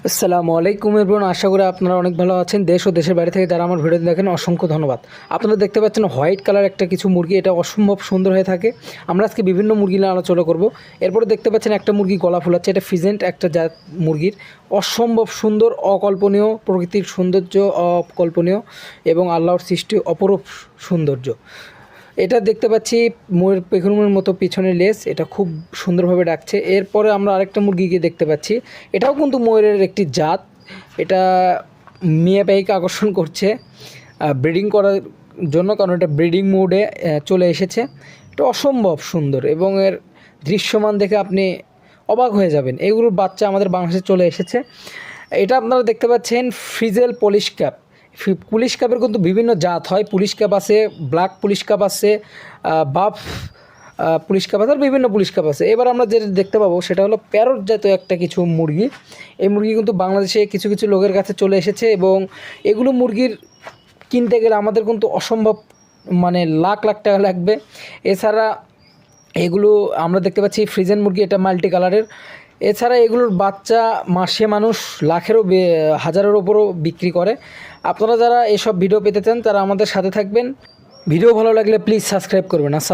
আসসালামু আলাইকুম এভরিওয়ান, আশা করি আপনারা অনেক ভালো আছেন। দেশ ও দেশের বাইরে থেকে যারা আমার ভিডিও দেখেন অসংখ্য ধন্যবাদ। আপনারা দেখতে পাচ্ছেন হোয়াইট কালার একটা কিছু মুরগি, এটা অসম্ভব সুন্দর হয়ে থাকে। আমরা আজকে বিভিন্ন মুরগি নিয়ে আলোচনা করব। এরপরে দেখতে পাচ্ছেন একটা মুরগি গলা ফুলাচ্ছে, এটা ফিজেন্ট একটা জাত মুরগির, অসম্ভব সুন্দর, অকল্পনীয়, প্রকৃতির সৌন্দর্য অকল্পনীয় এবং আল্লাহর সৃষ্টি অপরূপ সৌন্দর্য। এটা দেখতে পাচ্ছি ময়ূর পেখমের মতো পিছনে লেজ, এটা খুব সুন্দরভাবে ডাকছে। এরপরে আমরা আরেকটা মুরগিকে দেখতে পাচ্ছি, এটাও কিন্তু ময়ূরের একটি জাত। এটা মিয়া পাখিকে আকর্ষণ করছে ব্রিডিং করার জন্য, কারণ এটা ব্রিডিং মোডে চলে এসেছে। এটা অসম্ভব সুন্দর এবং এর দৃশ্যমান দেখে আপনি অবাক হয়ে যাবেন। এগুলোর বাচ্চা আমাদের বাংলাদেশে চলে এসেছে। এটা আপনারা দেখতে পাচ্ছেন ফ্রিজেল পলিশ ক্যাপ। পুলিশ কাপের কিন্তু বিভিন্ন জাত হয়, পুলিশ কাপ আছে, ব্ল্যাক পুলিশ কাপ আছে, বাফ পুলিশ কাপ আছে, আর বিভিন্ন পুলিশ কাপ আছে। এবার আমরা যেটা দেখতে পাবো সেটা হলো প্যারট জাতীয় একটা কিছু মুরগি। এই মুরগি কিন্তু বাংলাদেশে কিছু কিছু লোকের কাছে চলে এসেছে এবং এগুলো মুরগির কিনতে গেলে আমাদের কিন্তু অসম্ভব, মানে লাখ লাখ টাকা লাগবে। এছাড়া এগুলো আমরা দেখতে পাচ্ছি ফ্রিজেন মুরগি, এটা মাল্টি কালারের। এছাড়া এগুলোর বাচ্চা মাসে মানুষ লাখেরও হাজারের ওপরও বিক্রি করে। আপনারা যারা এসব ভিডিও পেতে চান তারা আমাদের সাথে থাকবেন। ভিডিও ভালো লাগলে প্লিজ সাবস্ক্রাইব করবেন। আসসালাম।